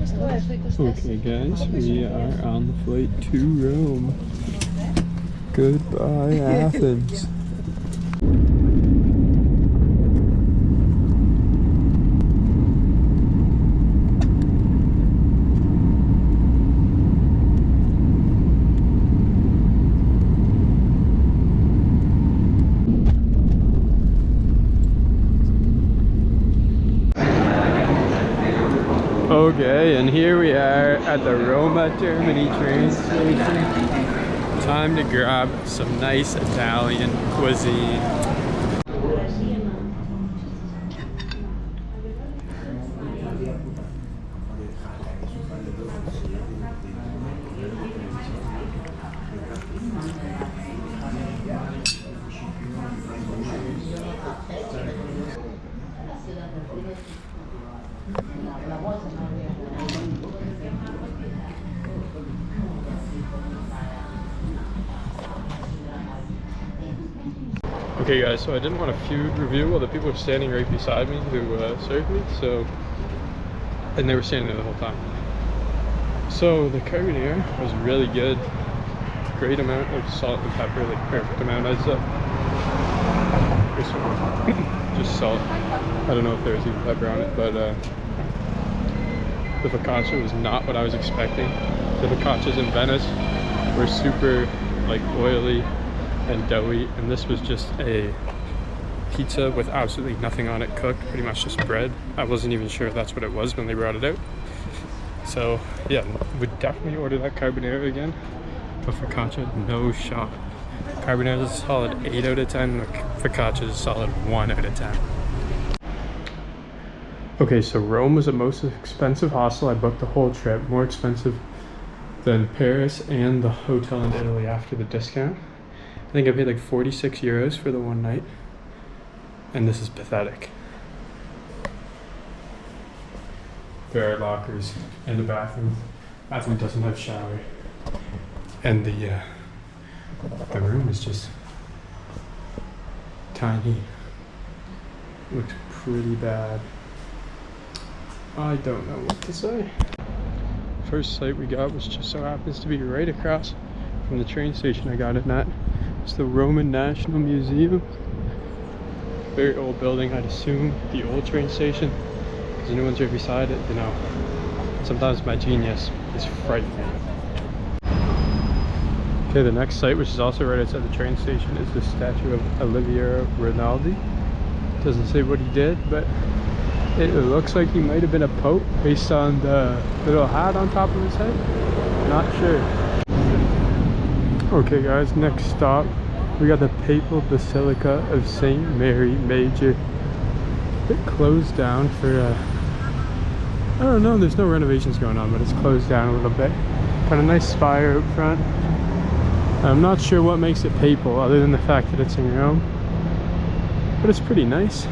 Okay guys, we are on the flight to Rome. Goodbye Athens. Okay, and here we are at the Roma Termini train station. Time to grab some nice Italian cuisine. Okay guys, so I didn't want a food review while the people were standing right beside me who served me, and they were standing there the whole time. So the carbonara was really good. Great amount of salt and pepper, like perfect amount. I'd say. Just salt. I don't know if there was even pepper on it, but the focaccia was not what I was expecting. The focaccias in Venice were super like oily and doughy, and this was just a pizza with absolutely nothing on it, cooked, pretty much just bread. I wasn't even sure if that's what it was when they brought it out. So yeah, would definitely order that carbonara again, but focaccia, no shot. Carbonara is a solid 8 out of 10, the focaccia is a solid 1 out of 10. Okay, so Rome was the most expensive hostel. I booked the whole trip, more expensive than Paris and the hotel in Italy after the discount. I think I paid like 46 euros for the one night, and this is pathetic. There are lockers in the bathroom. Bathroom doesn't have shower, and the room is just tiny. Looks pretty bad. I don't know what to say. First site we got was just so happens to be right across from the train station I got it at. It's the Roman National Museum. Very old building, I'd assume the old train station, because the new one's right beside it. You know, sometimes my genius is frightening. Okay, the next site, which is also right outside the train station, is the statue of Oliviero Rinaldi. Doesn't say what he did, but it looks like he might have been a pope based on the little hat on top of his head. Not sure. Okay guys, next stop, we got the Papal Basilica of St. Mary Major. It closed down for, I don't know, there's no renovations going on, but it's closed down a little bit. Got a nice spire out front. I'm not sure what makes it papal other than the fact that it's in Rome, but it's pretty nice.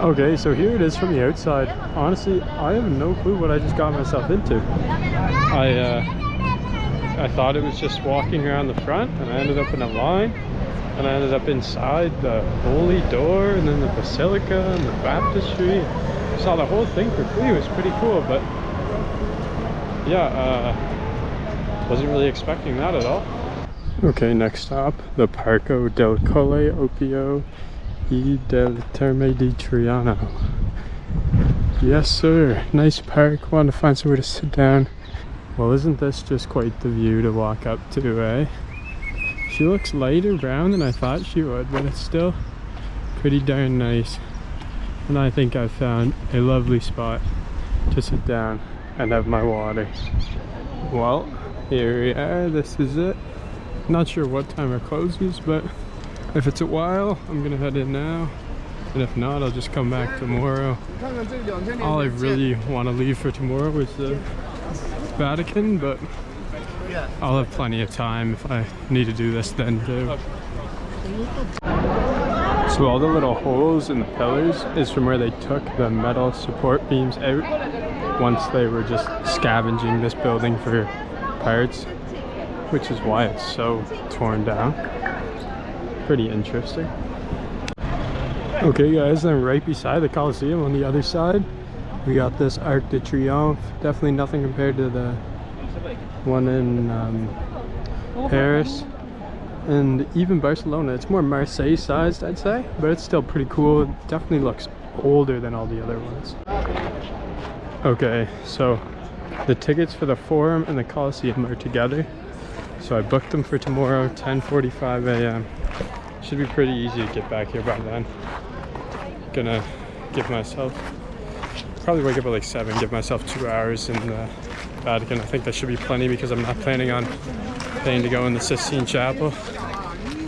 Okay, so here it is from the outside. Honestly, I have no clue what I just got myself into. I thought it was just walking around the front, and I ended up in a line, and I ended up inside the Holy Door, and then the Basilica, and the Baptistry. I saw the whole thing for free. It was pretty cool, but yeah, wasn't really expecting that at all. Okay, next stop, the Parco del Colle Opio y del Terme di Triano. Yes, sir. Nice park. Want to find somewhere to sit down. Well, isn't this just quite the view to walk up to, eh? She looks lighter brown than I thought she would, but it's still pretty darn nice. And I think I've found a lovely spot to sit down and have my water. Well, here we are. This is it. Not sure what time it closes, but if it's a while, I'm gonna head in now. And if not, I'll just come back tomorrow. All I really want to leave for tomorrow is the Vatican, but I'll have plenty of time if I need to do this then too. So all the little holes in the pillars is from where they took the metal support beams out once they were just scavenging this building for parts, which is why it's so torn down. Pretty interesting. Okay guys, I'm right beside the Colosseum on the other side. We got this Arc de Triomphe. Definitely nothing compared to the one in Paris and even Barcelona. It's more Marseille sized, I'd say, but it's still pretty cool. It definitely looks older than all the other ones. Okay, so the tickets for the Forum and the Colosseum are together. So I booked them for tomorrow, 10:45 a.m. Should be pretty easy to get back here by then. Gonna give myself, probably wake up at like 7, give myself 2 hours in the Vatican. I think that should be plenty because I'm not planning on paying to go in the Sistine Chapel.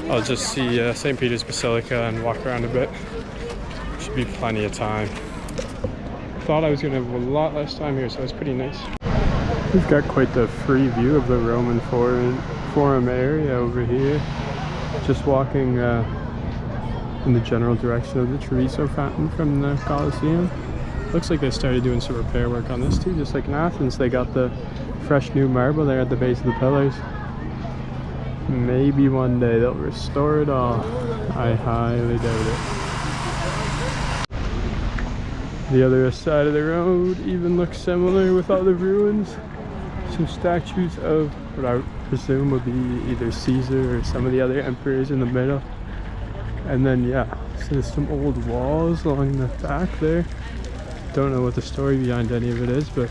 I'll just see St. Peter's Basilica and walk around a bit. Should be plenty of time. Thought I was gonna have a lot less time here, so it's pretty nice. We've got quite the free view of the Roman Forum area over here. Just walking in the general direction of the Treviso fountain from the Colosseum. Looks like they started doing some repair work on this too, just like in Athens. They got the fresh new marble there at the base of the pillars. Maybe one day they'll restore it all. I highly doubt it. The other side of the road even looks similar with all the ruins. Some statues of what I would presume would be either Caesar or some of the other emperors in the middle. And then yeah, so there's some old walls along the back there. Don't know what the story behind any of it is, but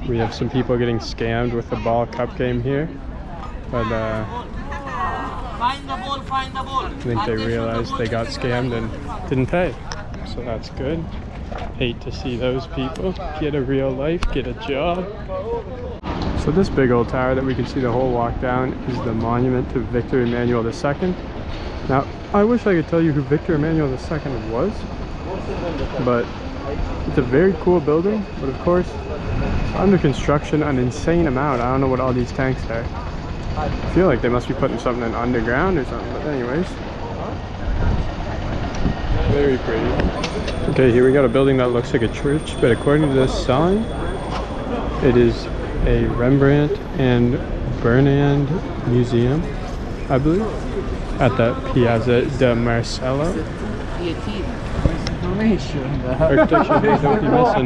we have some people getting scammed with the ball cup game here. But I think they realized they got scammed and didn't pay. So that's good. Hate to see those people. Get a real life, get a job. So this big old tower that we can see the whole walk down is the monument to Victor Emmanuel II. Now, I wish I could tell you who Victor Emmanuel II was, but it's a very cool building, but of course, it's under construction an insane amount. I don't know what all these tanks are. I feel like they must be putting something in underground or something, but anyways. Very pretty. Okay, here we got a building that looks like a church, but according to this sign, it is a Rembrandt and Bernand museum, I believe, at the Piazza de Marcello. Architecture here, don't be missing.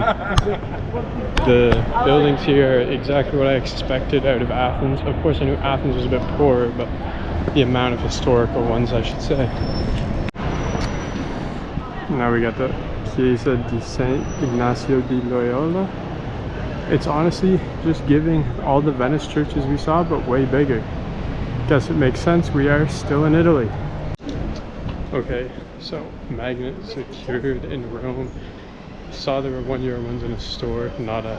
The buildings here are exactly what I expected out of Athens. Of course, I knew Athens was a bit poorer, but the amount of historical ones, I should say. Now we got the Chiesa di San Ignacio di Loyola. It's honestly just giving all the Venice churches we saw, but way bigger. Guess it makes sense, we are still in Italy. Okay, so magnet secured in Rome. Saw there were €1 ones in a store, not a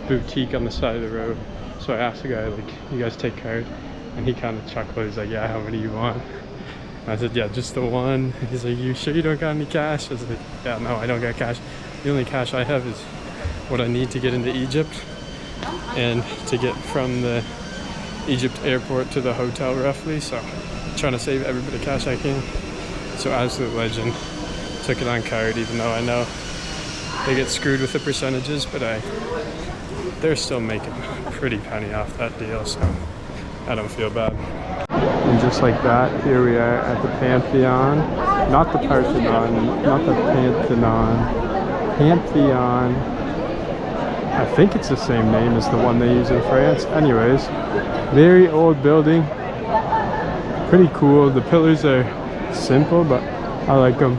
boutique on the side of the road. So I asked the guy, like, you guys take card? And he kind of chuckled. He's like, yeah, how many do you want? And I said, yeah, just the one. He's like, you sure you don't got any cash? I was like, yeah, no, I don't got cash. The only cash I have is what I need to get into Egypt and to get from the Egypt airport to the hotel roughly. So I'm trying to save every bit of cash I can. So absolute legend. Took it on card, even though I know they get screwed with the percentages, but they're still making a pretty penny off that deal, so I don't feel bad. And just like that, here we are at the Pantheon. Not the Parthenon, not the Pantheon. Pantheon I think it's the same name as the one they use in France. Anyways, very old building. Pretty cool. The pillars are simple, but I like them.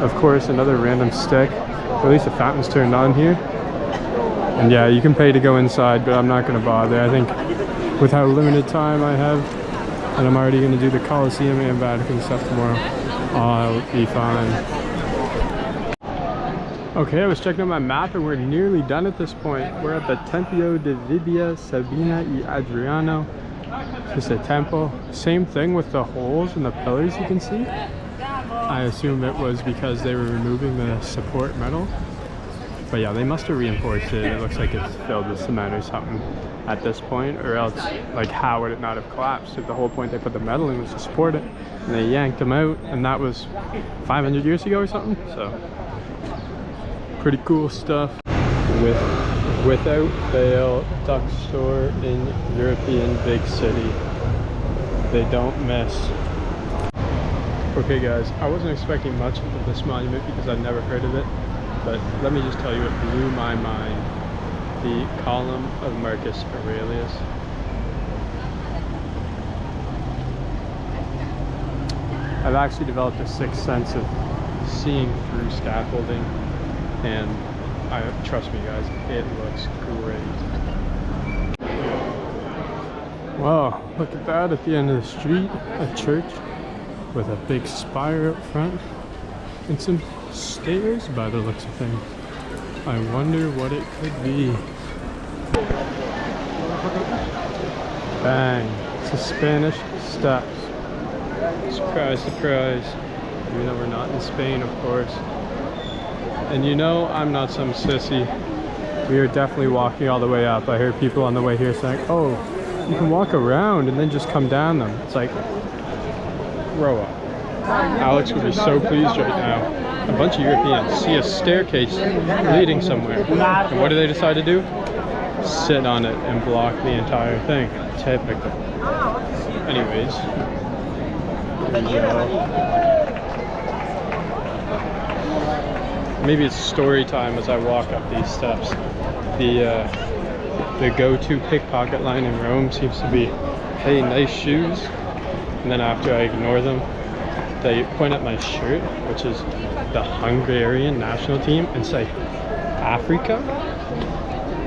Of course, another random stick. At least the fountain's turned on here. And yeah, you can pay to go inside, but I'm not going to bother. I think with how limited time I have, and I'm already going to do the Colosseum and Vatican stuff tomorrow, I'll be fine. Okay, I was checking out my map and we're nearly done at this point. We're at the Tempio di Vibia Sabina e Adriano. It's just a temple. Same thing with the holes in the pillars you can see. I assume it was because they were removing the support metal. But yeah, they must have reinforced it. It looks like it's filled with cement or something at this point, or else, like, how would it not have collapsed if the whole point they put the metal in was to support it, and they yanked them out, and that was 500 years ago or something. So pretty cool stuff. Without fail, duck store in European big city. They don't miss. Okay guys, I wasn't expecting much of this monument because I'd never heard of it, but let me just tell you, it blew my mind. The column of Marcus Aurelius. I've actually developed a sixth sense of seeing through scaffolding, and trust me guys, it looks great. Wow, look at that at the end of the street, a church with a big spire up front and some stairs by the looks of things. I wonder what it could be. Bang, it's the Spanish Steps. Surprise, surprise. Even though we're not in Spain, of course. And you know, I'm not some sissy. We are definitely walking all the way up. I heard people on the way here saying, oh, you can walk around and then just come down them. It's like, grow up. Alex would be so pleased right now. A bunch of Europeans see a staircase leading somewhere. And what do they decide to do? Sit on it and block the entire thing. Typical. Anyways. Maybe it's story time as I walk up these steps. The go-to pickpocket line in Rome seems to be, hey, nice shoes. And then after I ignore them, they point at my shirt, which is the Hungarian national team, and say, Africa?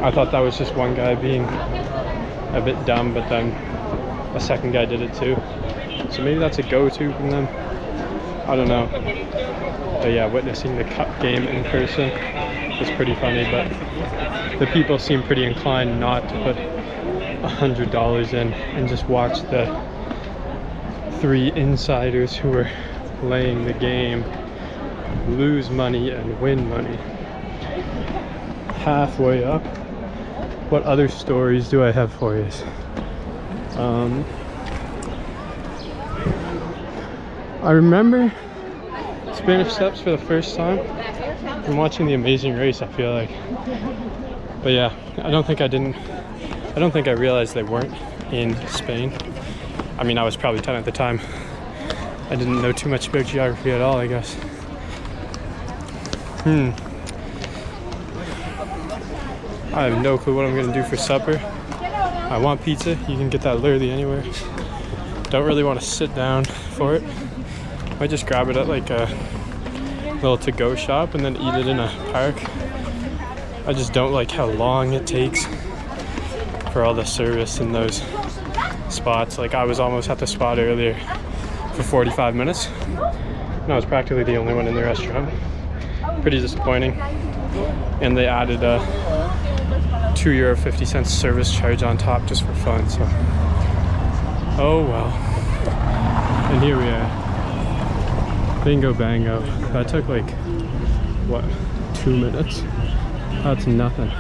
I thought that was just one guy being a bit dumb, but then a second guy did it too. So maybe that's a go-to from them. I don't know. But yeah, witnessing the cup game in person was pretty funny, but the people seem pretty inclined not to put $100 in and just watch the 3 insiders who were playing the game lose money and win money. Halfway up, what other stories do I have for you? I remember Spanish Steps for the first time from watching The Amazing Race, I feel like. But yeah, I don't think I realized they weren't in Spain. I mean, I was probably 10 at the time. I didn't know too much about geography at all, I guess. I have no clue what I'm gonna do for supper. I want pizza. You can get that literally anywhere. Don't really want to sit down for it. Might just grab it at like a little to-go shop and then eat it in a park. I just don't like how long it takes for all the service in those spots. Like, I was almost at the spot earlier for 45 minutes and I was practically the only one in the restaurant. Pretty disappointing. And they added a €2.50 service charge on top just for fun, so oh well. And here we are. Bingo bango. That took like, what, 2 minutes? That's nothing.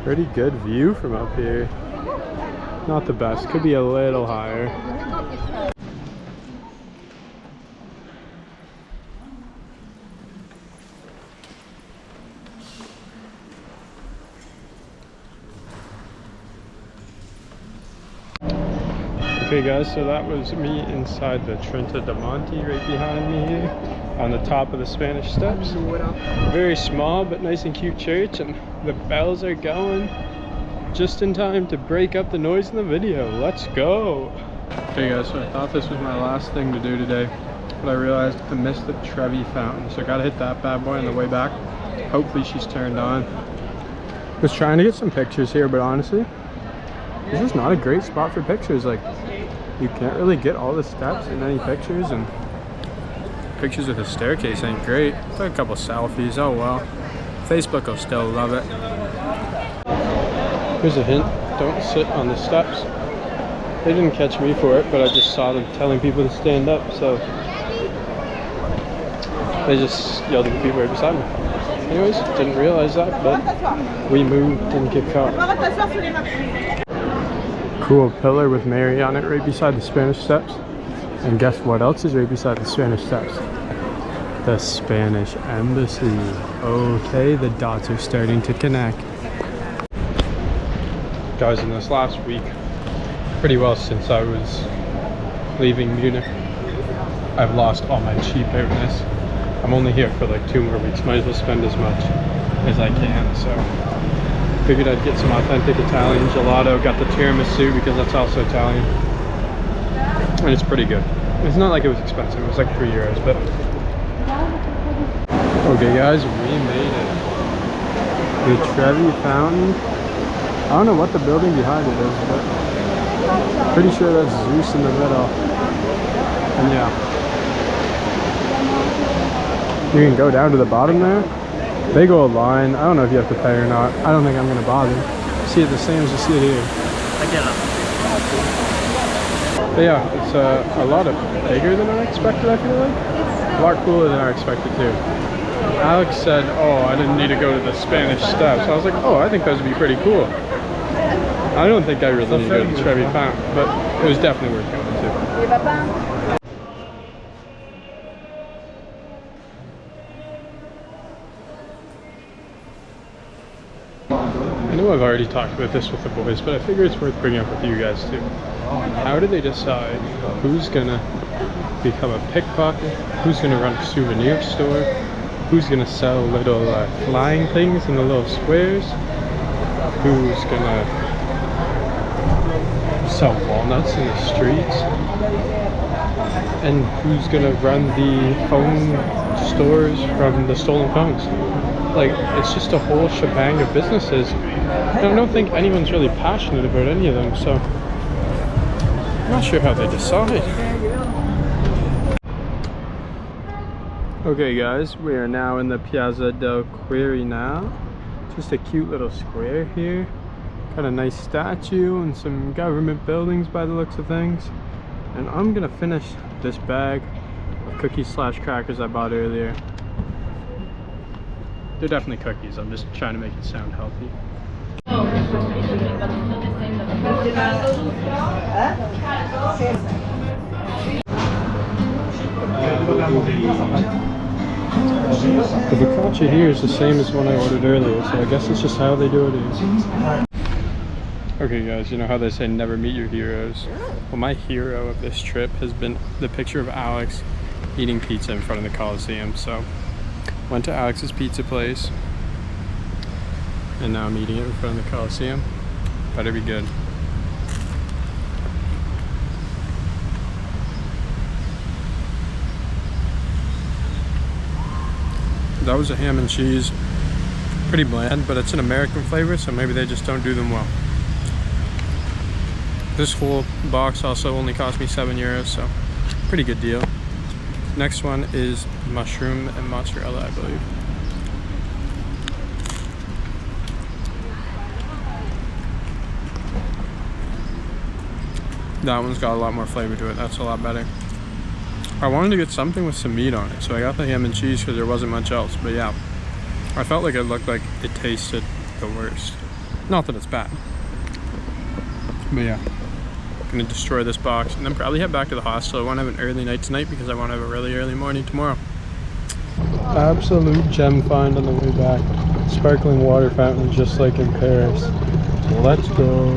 Pretty good view from up here. Not the best, could be a little higher. Okay guys, so that was me inside the Trenta de Monte right behind me here on the top of the Spanish Steps. Very small but nice and cute church, and the bells are going just in time to break up the noise in the video. Let's go! Okay guys, so I thought this was my last thing to do today, but I realized I missed the Trevi fountain, so I gotta hit that bad boy on the way back. Hopefully she's turned on. I was trying to get some pictures here, but honestly, this is not a great spot for pictures. Like, you can't really get all the steps in any pictures, and pictures of the staircase ain't great. Took a couple selfies, oh well. Facebook will still love it. Here's a hint, don't sit on the steps. They didn't catch me for it, but I just saw them telling people to stand up, so they just yelled at the people right beside me. Anyways, didn't realize that, but we moved, didn't get caught. Cool pillar with Mary on it right beside the Spanish Steps. And guess what else is right beside the Spanish Steps? The Spanish Embassy. Okay, the dots are starting to connect. Guys, in this last week, pretty well since I was leaving Munich, I've lost all my cheap outness. I'm only here for like 2 more weeks. Might as well spend as much as I can, so figured I'd get some authentic Italian gelato. Got the tiramisu because that's also Italian, and it's pretty good. It's not like it was expensive, it was like €3, but okay guys, we made it. The Trevi fountain. I don't know what the building behind it is, but pretty sure that's Zeus in the middle. And yeah, you can go down to the bottom there. They go a line. I don't know if you have to pay or not. I don't think I'm gonna bother. See it the same as you see it here. But yeah, it's a lot bigger than I expected, I feel like. A lot cooler than I expected too. Alex said, oh, I didn't need to go to the Spanish Steps. I was like, oh, I think those would be pretty cool. I don't think I really need to go to the Trevi Fountain, but it was definitely worth going to. I know I've already talked about this with the boys, but I figure it's worth bringing up with you guys too. How do they decide who's gonna become a pickpocket, who's gonna run a souvenir store, who's gonna sell little flying things in the little squares, who's gonna sell walnuts in the streets, and who's gonna run the phone stores from the stolen phones? Like, it's just a whole shebang of businesses. I don't think anyone's really passionate about any of them, so I'm not sure how they decide. Okay guys, we are now in the Piazza del Quirinal. Just a cute little square here. Got a nice statue and some government buildings by the looks of things. And I'm gonna finish this bag of cookies / crackers I bought earlier. They're definitely cookies, I'm just trying to make it sound healthy. The focaccia here is the same as one I ordered earlier, so I guess it's just how they do it here. Okay guys, you know how they say never meet your heroes? Well, my hero of this trip has been the picture of Alex eating pizza in front of the Coliseum. So went to Alex's pizza place, and now I'm eating it in front of the Coliseum. Better be good. That was a ham and cheese. Pretty bland, but it's an American flavor, so maybe they just don't do them well. This whole box also only cost me €7, so pretty good deal. Next one is mushroom and mozzarella, I believe. That one's got a lot more flavor to it. That's a lot better. I wanted to get something with some meat on it, so I got the ham and cheese because there wasn't much else. But yeah, I felt like it looked like it tasted the worst. Not that it's bad, but yeah. I'm gonna destroy this box and then probably head back to the hostel. I want to have an early night tonight because I want to have a really early morning tomorrow. Absolute gem find on the way back. Sparkling water fountain just like in Paris. Let's go.